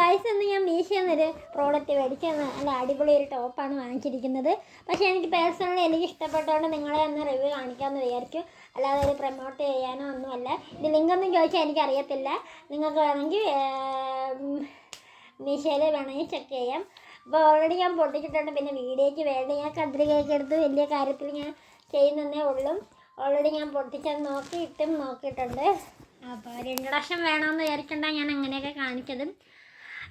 Guys എന്ന് ഞാൻ മീഷോയിൽ നിന്നൊരു പ്രോഡക്റ്റ് മേടിച്ചത് നല്ല അടിപൊളി ഒരു ടോപ്പാണ് വാങ്ങിച്ചിരിക്കുന്നത്. പക്ഷേ എനിക്ക് പേഴ്സണലി എനിക്ക് ഇഷ്ടപ്പെട്ടതുകൊണ്ട് നിങ്ങളെ ഒന്ന് റിവ്യൂ കാണിക്കാമെന്ന് വിചാരിച്ചു. അല്ലാതെ ഒരു പ്രൊമോട്ട് ചെയ്യാനോ ഒന്നുമല്ല. ഇത് ലിങ്കൊന്നും ചോദിച്ചാൽ എനിക്കറിയത്തില്ല. നിങ്ങൾക്ക് വേണമെങ്കിൽ മീഷോയിൽ വേണമെങ്കിൽ ചെക്ക് ചെയ്യാം. അപ്പോൾ ഓൾറെഡി ഞാൻ പൊട്ടിച്ചിട്ടുണ്ട്. പിന്നെ വീഡിയോയ്ക്ക് വേണ്ടി ഞാൻ കത്രികയൊക്കെ എടുത്ത് വലിയ കാര്യത്തിൽ ഞാൻ ചെയ്യുന്നതേ ഉള്ളൂ. ഓൾറെഡി ഞാൻ പൊട്ടിച്ചത് നോക്കിയിട്ടുണ്ട്. അപ്പോൾ ഒരു ഇൻട്രൊഡക്ഷൻ വേണമെന്ന് വിചാരിച്ചിട്ടാണ് ഞാൻ അങ്ങനെയൊക്കെ കാണിച്ചത്.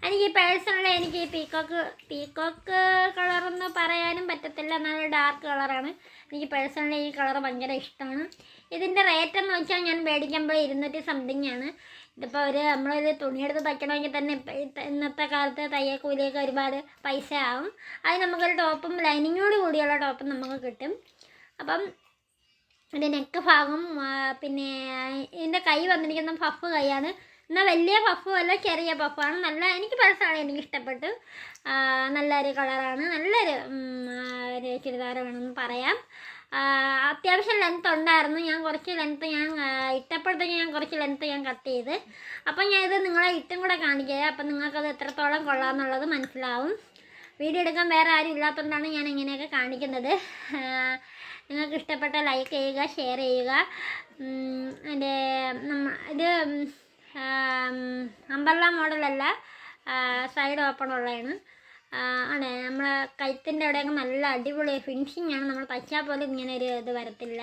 എനിക്ക് പേഴ്സണലി എനിക്ക് ഈ പീക്കോക്ക് കളറൊന്നും പറയാനും പറ്റത്തില്ല. നല്ല ഡാർക്ക് കളറാണ്. എനിക്ക് പേഴ്സണലി ഈ കളർ ഭയങ്കര ഇഷ്ടമാണ്. ഇതിൻ്റെ റേറ്റ് എന്ന് വെച്ചാൽ ഞാൻ മേടിക്കുമ്പോൾ 200 സംതിങ് ആണ്. ഇതിപ്പോൾ നമ്മളൊരു തുണിയെടുത്ത് തയ്ക്കണമെങ്കിൽ തന്നെ ഇന്നത്തെ കാലത്ത് തയ്യൽ കൂലിയൊക്കെ ഒരുപാട് പൈസ ആവും. അത് നമുക്കൊരു ടോപ്പും ലൈനിങ്ങോട് കൂടിയുള്ള ടോപ്പും നമുക്ക് കിട്ടും. അപ്പം ഇതിൻ്റെ നെക്ക് ഭാഗം പിന്നെ ഇതിൻ്റെ കൈ വന്നിരിക്കുന്ന പഫ് കൈയാണ്. എന്നാൽ വലിയ പഫും അല്ല, ചെറിയ പഫാണ്. എനിക്ക് പേഴ്സണലി എനിക്ക് ഇഷ്ടപ്പെട്ടു. നല്ലൊരു കളറാണ്. നല്ലൊരു ചുരിദാർ വേണമെന്ന് പറയാം. അത്യാവശ്യം ലെങ്ത്ത് ഉണ്ടായിരുന്നു. ഞാൻ കുറച്ച് ലെങ്ത്ത് ഇട്ടപ്പോഴത്തേക്ക് ഞാൻ കുറച്ച് ലെങ്ത്ത് കട്ട് ചെയ്ത്. അപ്പം ഞാൻ ഇത് നിങ്ങളെ ഇട്ടും കൂടെ കാണിക്കുക. അപ്പം നിങ്ങൾക്കത് എത്രത്തോളം കൊള്ളാമെന്നുള്ളത് മനസ്സിലാവും. വീഡിയോ എടുക്കാൻ വേറെ ആരും ഇല്ലാത്തതുകൊണ്ടാണ് ഞാൻ ഇങ്ങനെയൊക്കെ കാണിക്കുന്നത്. നിങ്ങൾക്ക് ഇഷ്ടപ്പെട്ട ലൈക്ക് ചെയ്യുക, ഷെയർ ചെയ്യുക. ഇത് അമ്പർല മോഡലല്ല, സൈഡ് ഓപ്പൺ ഉള്ളതാണ്. ആണ് നമ്മളെ കഴുത്തിൻ്റെ അവിടെയൊക്കെ നല്ല അടിപൊളി ഫിനിഷിംഗ് ആണ്. നമ്മൾ തയ്ച്ചാൽ പോലും ഇങ്ങനെ ഒരു ഇത് വരത്തില്ല.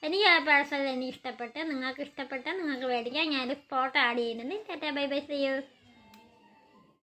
എനിക്ക് പേഴ്സണലി എനിക്ക് ഇഷ്ടപ്പെട്ട്. നിങ്ങൾക്ക് ഇഷ്ടപ്പെട്ടാൽ നിങ്ങൾക്ക് മേടിക്കാം. ഞാനൊരു ഫോട്ടോ ആഡ് ചെയ്യുന്നുണ്ട്. Tata bye bye, see U.